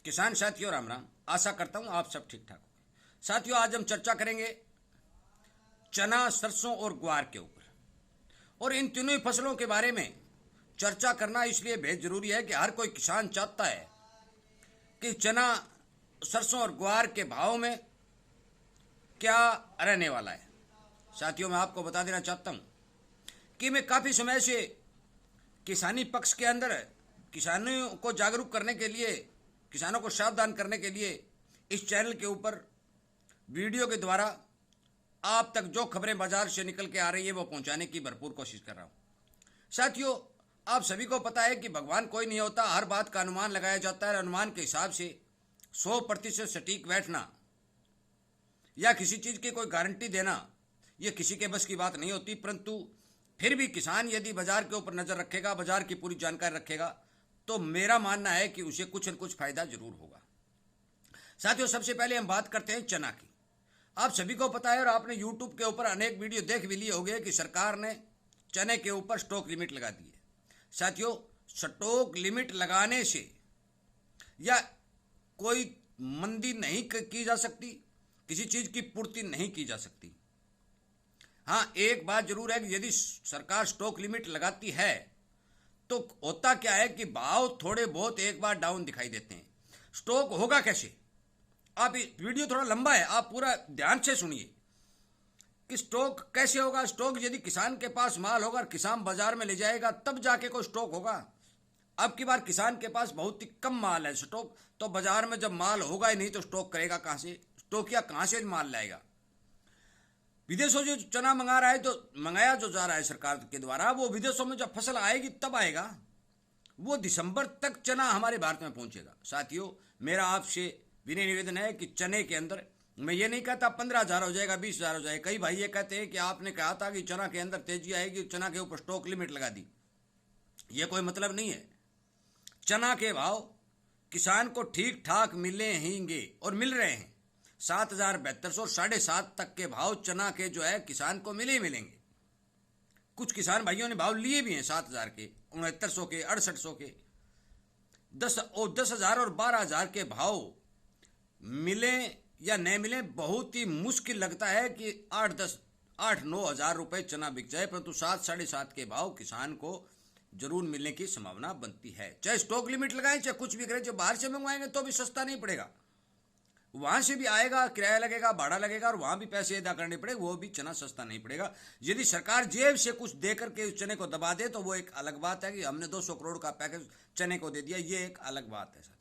किसान साथियों राम राम। आशा करता हूं आप सब ठीक ठाक होंगे। साथियों आज हम चर्चा करेंगे चना, सरसों और ग्वार के ऊपर। और इन तीनों ही फसलों के बारे में चर्चा करना इसलिए बेहद जरूरी है कि हर कोई किसान चाहता है कि चना, सरसों और ग्वार के भाव में क्या रहने वाला है। साथियों मैं आपको बता देना चाहता हूं कि मैं काफ़ी समय से किसानी पक्ष के अंदर किसानों को जागरूक करने के लिए, किसानों को सावधान करने के लिए इस चैनल के ऊपर वीडियो के द्वारा आप तक जो खबरें बाजार से निकल के आ रही है वो पहुंचाने की भरपूर कोशिश कर रहा हूं। साथियों आप सभी को पता है कि भगवान कोई नहीं होता, हर बात का अनुमान लगाया जाता है। अनुमान के हिसाब से 100% सटीक बैठना या किसी चीज़ की कोई गारंटी देना ये किसी के बस की बात नहीं होती, परंतु फिर भी किसान यदि बाजार के ऊपर नज़र रखेगा, बाजार की पूरी जानकारी रखेगा, तो मेरा मानना है कि उसे कुछ न कुछ फायदा जरूर होगा। साथियों सबसे पहले हम बात करते हैं चना की। आप सभी को पता है और आपने यूट्यूब के ऊपर अनेक वीडियो देख भी लिए होंगे कि सरकार ने चने के ऊपर स्टॉक लिमिट लगा दी है। साथियों स्टॉक लिमिट लगाने से या कोई मंदी नहीं की जा सकती, किसी चीज़ की पूर्ति नहीं की जा सकती। हाँ एक बात जरूर है कि यदि सरकार स्टॉक लिमिट लगाती है तो होता क्या है कि भाव थोड़े बहुत एक बार डाउन दिखाई देते हैं। स्टॉक होगा कैसे? आप वीडियो थोड़ा लंबा है, आप पूरा ध्यान से सुनिए कि स्टॉक कैसे होगा। स्टॉक यदि किसान के पास माल होगा और किसान बाजार में ले जाएगा तब जाके कोई स्टॉक होगा। अब की बार किसान के पास बहुत ही कम माल है, स्टॉक तो बाजार में जब माल होगा ही नहीं तो स्टॉक करेगा कहां से? स्टॉकिया कहां से माल लाएगा? विदेशों जो चना मंगा रहा है तो मंगाया जो जा रहा है सरकार के द्वारा, वो विदेशों में जब फसल आएगी तब आएगा। वो दिसंबर तक चना हमारे भारत में पहुंचेगा। साथियों मेरा आपसे विनय निवेदन है कि चने के अंदर, मैं ये नहीं कहता 15,000 हो जाएगा, 20,000 हो जाएगा। कई भाई ये कहते हैं कि आपने कहा था कि चना के अंदर तेजी आएगी, चना के ऊपर स्टॉक लिमिट लगा दी। ये कोई मतलब नहीं है। चना के भाव किसान को ठीक ठाक मिले हींगे और मिल रहे हैं। 7,7200 और 7.5 तक के भाव चना के जो है किसान को मिले ही मिलेंगे। कुछ किसान भाइयों ने भाव लिए भी हैं 7,000 के, 6900 के, 6800 के। 10,000 और 12,000 के भाव मिले या नहीं मिले बहुत ही मुश्किल लगता है कि 8-9 हज़ार रुपये चना बिक जाए, परंतु 7-7.5 के भाव किसान को जरूर मिलने की संभावना बनती है। चाहे स्टॉक लिमिट लगाएं चाहे कुछ भी करें, जब बाहर से मंगवाएंगे तो भी सस्ता नहीं पड़ेगा, वहां से भी आएगा, किराया लगेगा, भाड़ा लगेगा और वहां भी पैसे अदा करने पड़ेगा, वो भी चना सस्ता नहीं पड़ेगा। यदि सरकार जेब से कुछ देकर के उस चने को दबा दे तो वो एक अलग बात है कि हमने 200 करोड़ का पैकेज चने को दे दिया, ये एक अलग बात है। साथी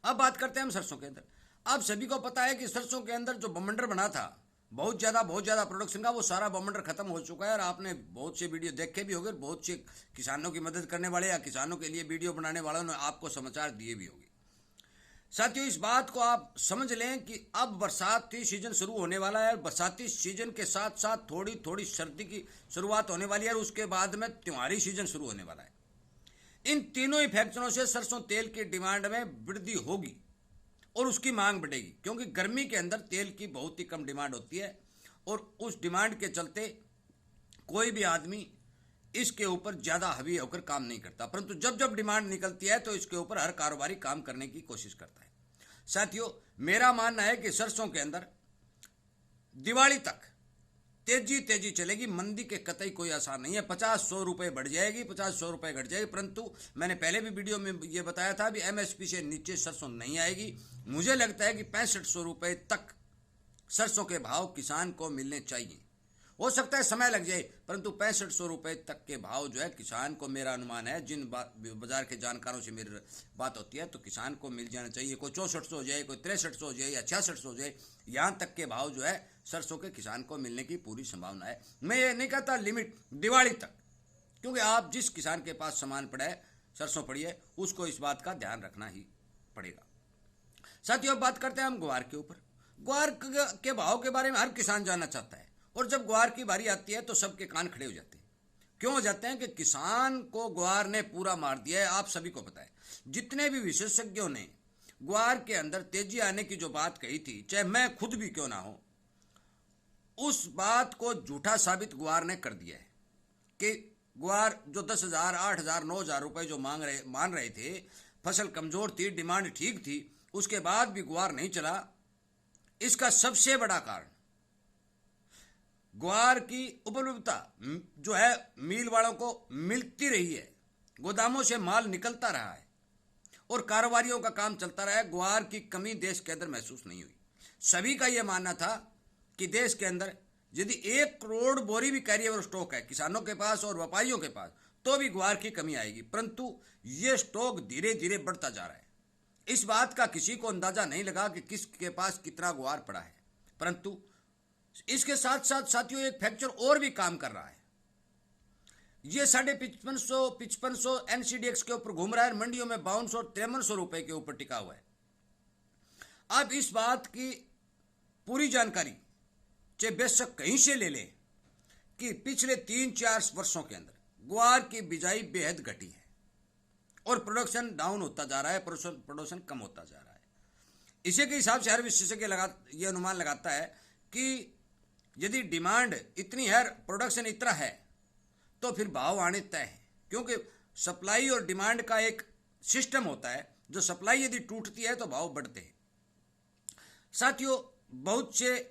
अब बात करते हैं हम सरसों के अंदर। आप सभी को पता है कि सरसों के अंदर जो बमंडर बना था बहुत ज़्यादा प्रोडक्शन का, वो सारा बमंडर खत्म हो चुका है। और आपने बहुत से वीडियो देखे भी होंगे, बहुत से किसानों की मदद करने वाले या किसानों के लिए वीडियो बनाने वालों ने आपको समाचार दिए भी होंगे। साथियों इस बात को आप समझ लें कि अब बरसाती सीजन शुरू होने वाला है। बरसाती सीजन के साथ साथ थोड़ी थोड़ी सर्दी की शुरुआत होने वाली है और उसके बाद में त्योहारी सीजन शुरू होने वाला है। इन तीनों ही फैक्टरों से सरसों तेल की डिमांड में वृद्धि होगी और उसकी मांग बढ़ेगी, क्योंकि गर्मी के अंदर तेल की बहुत ही कम डिमांड होती है और उस डिमांड के चलते कोई भी आदमी इसके ऊपर ज़्यादा हावी होकर काम नहीं करता, परंतु जब जब डिमांड निकलती है तो इसके ऊपर हर कारोबारी काम करने की कोशिश करता है। साथियों मेरा मानना है कि सरसों के अंदर दिवाली तक तेजी चलेगी, मंदी के कतई कोई आसार नहीं है। 50-100 रुपये बढ़ जाएगी, 50-100 रुपये घट जाएगी, परंतु मैंने पहले भी वीडियो में ये बताया था भी MSP से नीचे सरसों नहीं आएगी। मुझे लगता है कि 6500 रुपये तक सरसों के भाव किसान को मिलने चाहिए। हो सकता है समय लग जाए, परंतु 6500 रुपये तक के भाव जो है किसान को, मेरा अनुमान है, जिन बाजार के जानकारों से मेरी बात होती है, तो किसान को मिल जाना चाहिए। कोई 6400 हो जाए, कोई 6300 हो जाए या 6600 हो जाए, यहाँ तक के भाव जो है सरसों के किसान को मिलने की पूरी संभावना है। मैं ये नहीं कहता लिमिट दिवाली तक, क्योंकि आप जिस किसान के पास सामान पड़ा है, सरसों पड़ी है, उसको इस बात का ध्यान रखना ही पड़ेगा। साथियों अब बात करते हैं हम ग्वार के ऊपर। ग्वार के भाव के बारे में हर किसान जानना चाहता है और जब ग्वार की बारी आती है तो सबके कान खड़े हो जाते हैं। क्यों हो जाते हैं? कि किसान को ग्वार ने पूरा मार दिया है। आप सभी को पता है, जितने भी विशेषज्ञों ने ग्वार के अंदर तेजी आने की जो बात कही थी, चाहे मैं खुद भी क्यों ना हो, उस बात को झूठा साबित ग्वार ने कर दिया है कि ग्वार जो 10,000, 8,000, 9,000 रुपये जो मान रहे थे, फसल कमजोर थी, डिमांड ठीक थी, उसके बाद भी ग्वार नहीं चला। इसका सबसे बड़ा कारण ग्वार की उपलब्धता जो है मिल वालों को मिलती रही है, गोदामों से माल निकलता रहा है और कारोबारियों का काम चलता रहा है। ग्वार की कमी देश के अंदर महसूस नहीं हुई। सभी का यह मानना था कि देश के अंदर यदि 1 करोड़ बोरी भी कैरी ओवर स्टॉक है किसानों के पास और व्यापारियों के पास, तो भी ग्वार की कमी आएगी, परंतु ये स्टॉक धीरे धीरे बढ़ता जा रहा है। इस बात का किसी को अंदाजा नहीं लगा कि किसके पास कितना ग्वार पड़ा है, परंतु इसके साथ साथ साथियों एक फैक्टर और भी काम कर रहा है। ये 5500 एनसीडीएक्स के ऊपर घूम रहा है, मंडियों में 5200 और 5300 रुपए के ऊपर टिका हुआ है। अब इस बात की पूरी जानकारी चाहे बेशक कहीं से ले लें कि पिछले 3-4 वर्षों के अंदर ग्वार की बिजाई बेहद घटी है और प्रोडक्शन डाउन होता जा रहा है, प्रोडक्शन कम होता जा रहा है। इसी के हिसाब से हर विशेषज्ञ यह अनुमान लगाता है कि यदि डिमांड इतनी है, प्रोडक्शन इतना है, तो फिर भाव आने तय है, क्योंकि सप्लाई और डिमांड का एक सिस्टम होता है। जो सप्लाई यदि टूटती है तो भाव बढ़ते हैं। साथियों, बहुत से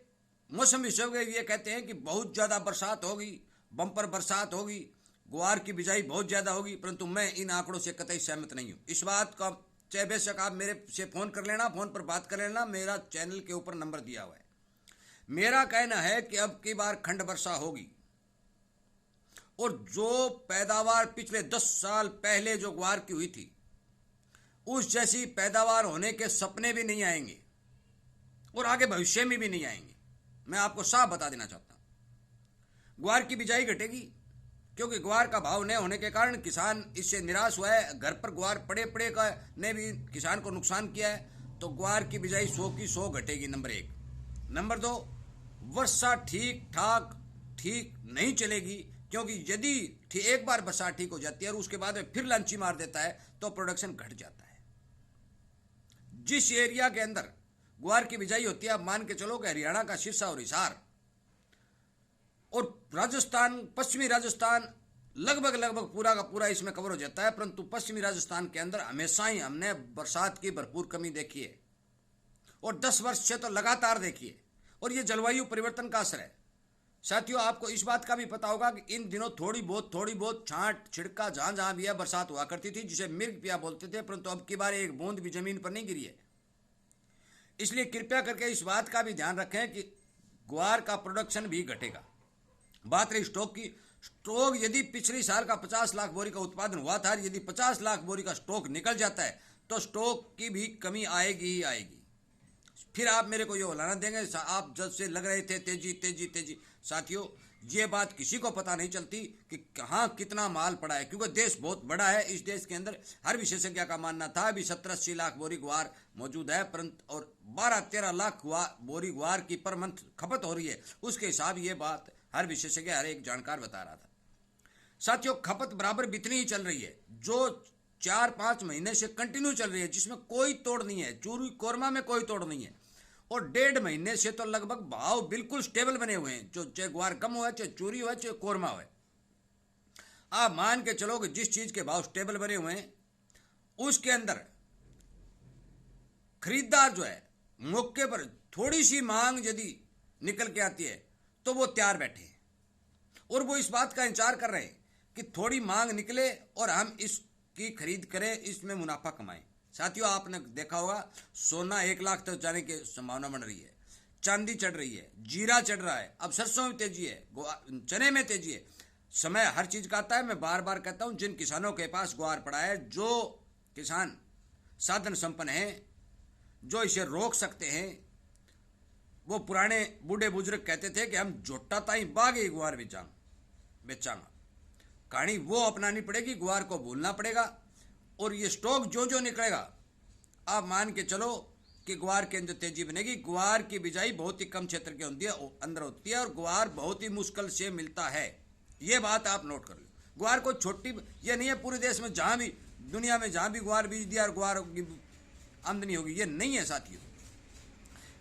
मौसम विशेषज्ञ ये कहते हैं कि बहुत ज़्यादा बरसात होगी, बम्पर बरसात होगी, ग्वार की बिजाई बहुत ज़्यादा होगी, परंतु मैं इन आंकड़ों से कतई सहमत नहीं हूँ। इस बात का चाहे बेशक आप मेरे से फ़ोन कर लेना, फ़ोन पर बात कर लेना, मेरा चैनल के ऊपर नंबर दिया हुआ है। मेरा कहना है कि अब की बार खंड वर्षा होगी और जो पैदावार पिछले 10 साल पहले जो ग्वार की हुई थी, उस जैसी पैदावार होने के सपने भी नहीं आएंगे और आगे भविष्य में भी नहीं आएंगे। मैं आपको साफ बता देना चाहता हूं। ग्वार की बिजाई घटेगी क्योंकि ग्वार का भाव न होने के कारण किसान इससे निराश हुआ है। घर पर ग्वार पड़े का ने भी किसान को नुकसान किया है, तो ग्वार की बिजाई 100 की 100 घटेगी, नंबर 1। नंबर 2, वर्षा ठीक नहीं चलेगी, क्योंकि यदि एक बार वर्षा ठीक हो जाती है और उसके बाद फिर लांची मार देता है तो प्रोडक्शन घट जाता है। जिस एरिया के अंदर ग्वार की बिजाई होती है, आप मान के चलो कि हरियाणा का सिरसा और हिसार और राजस्थान, पश्चिमी राजस्थान लगभग पूरा का पूरा इसमें कवर हो जाता है, परंतु पश्चिमी राजस्थान के अंदर हमेशा ही हमने बरसात की भरपूर कमी देखी है और 10 वर्ष से तो लगातार देखी है, और ये जलवायु परिवर्तन का असर है। साथियों, आपको इस बात का भी पता होगा कि इन दिनों थोड़ी बहुत छांट छिड़का जहां भी है बरसात हुआ करती थी, जिसे मिर्ग पिया बोलते थे, परंतु अब की बार एक बूंद भी जमीन पर नहीं गिरी है। इसलिए कृपया करके इस बात का भी ध्यान रखें कि ग्वार का प्रोडक्शन भी घटेगा। बात रही स्टॉक की, स्टॉक यदि पिछले साल का 50 लाख बोरी का उत्पादन हुआ था, यदि 50 लाख बोरी का स्टॉक निकल जाता है तो स्टॉक की भी कमी आएगी ही आएगी। फिर आप मेरे को ये उलाना देंगे आप जब से लग रहे थे तेजी। साथियों, ये बात किसी को पता नहीं चलती कि कहाँ कितना माल पड़ा है, क्योंकि देश बहुत बड़ा है। इस देश के अंदर हर विशेषज्ञ का मानना था अभी 17-80 लाख बोरी ग्वार मौजूद है, परंतु और 12-13 लाख बोरी ग्वार की पर मंथ खपत हो रही है। उसके हिसाब ये बात हर विशेषज्ञ, हर एक जानकार बता रहा था। साथियों, खपत बराबर बितनी ही चल रही है, जो 4-5 महीने से कंटिन्यू चल रही है, जिसमें कोई तोड़ नहीं है, चूरी कोरमा में कोई तोड़ नहीं है। और 1.5 महीने से तो लगभग भाव बिल्कुल स्टेबल बने हुए हैं, जो चाहे ग्वार कम हुआ, चाहे चूरी हुआ, चाहे कोरमा हुआ। आप मान के चलो कि जिस चीज के भाव स्टेबल बने हुए हैं उसके अंदर खरीदार जो है मौके पर थोड़ी सी मांग यदि निकल के आती है तो वो तैयार बैठे हैं और वो इस बात का इंतजार कर रहे हैं कि थोड़ी मांग निकले और हम इसकी खरीद करें, इसमें मुनाफा कमाएं। साथियों, आपने देखा होगा सोना 1 लाख तक जाने की संभावना बन रही है, चांदी चढ़ रही है, जीरा चढ़ रहा है, अब सरसों में तेजी है, चने में तेजी है। समय हर चीज का आता है। मैं बार बार कहता हूं, जिन किसानों के पास ग्वार पड़ा है, जो किसान साधन संपन्न हैं, जो इसे रोक सकते हैं, वो पुराने बूढ़े बुजुर्ग कहते थे कि हम जोटा ताई बागे ग्वार बेचांगा। कहानी वो अपनानी पड़ेगी, ग्वार को भूलना पड़ेगा और ये स्टॉक जो निकलेगा, आप मान के चलो कि ग्वार के अंदर तेजी बनेगी। ग्वार की बिजाई बहुत ही कम क्षेत्र के अंदर होती है और ग्वार बहुत ही मुश्किल से मिलता है। ये बात आप नोट कर लो। ग्वार को छोटी ये नहीं है पूरे देश में जहां भी दुनिया में जहां भी ग्वार बीज दिया और ग्वार की आमदनी होगी, ये नहीं है साथियों।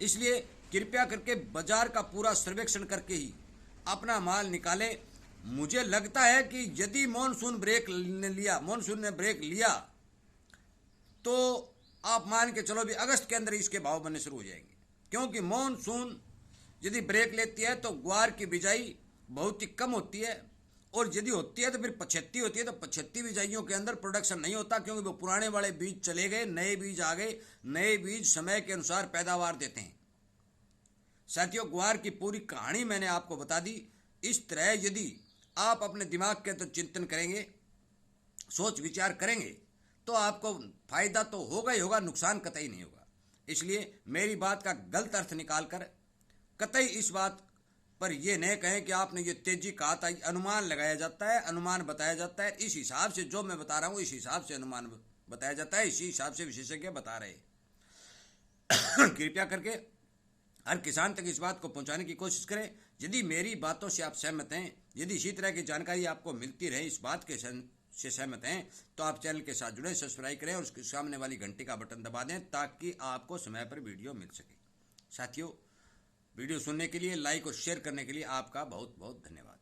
इसलिए कृपया करके बाजार का पूरा सर्वेक्षण करके ही अपना माल निकाले। मुझे लगता है कि यदि मानसून ने ब्रेक लिया तो आप मान के चलो भी अगस्त के अंदर इसके भाव बनने शुरू हो जाएंगे, क्योंकि मॉनसून यदि ब्रेक लेती है तो ग्वार की बिजाई बहुत ही कम होती है, और यदि होती है तो फिर पछेती होती है, तो पछेती बिजाइयों के अंदर प्रोडक्शन नहीं होता, क्योंकि वो पुराने वाले बीज चले गए, नए बीज आ गए। नए बीज समय के अनुसार पैदावार देते हैं। साथियों, ग्वार की पूरी कहानी मैंने आपको बता दी। इस तरह यदि आप अपने दिमाग के अंदर चिंतन करेंगे, सोच विचार करेंगे, तो आपको फायदा तो होगा ही होगा, नुकसान कतई नहीं होगा। इसलिए मेरी बात का गलत अर्थ निकालकर कतई इस बात पर यह नहीं कहें कि आपने ये तेजी कहा था। अनुमान लगाया जाता है, अनुमान बताया जाता है, इस हिसाब से जो मैं बता रहा हूं इस हिसाब से अनुमान बताया जाता है, इसी हिसाब से विशेषज्ञ बता रहे हैं। कृपया करके हर किसान तक इस बात को पहुंचाने की कोशिश करें। यदि मेरी बातों से आप सहमत हैं, यदि इसी तरह की जानकारी आपको मिलती रहे, इस बात के से सहमत हैं, तो आप चैनल के साथ जुड़ें, सब्सक्राइब करें और उसके सामने वाली घंटी का बटन दबा दें, ताकि आपको समय पर वीडियो मिल सके। साथियों, वीडियो सुनने के लिए, लाइक और शेयर करने के लिए आपका बहुत बहुत धन्यवाद।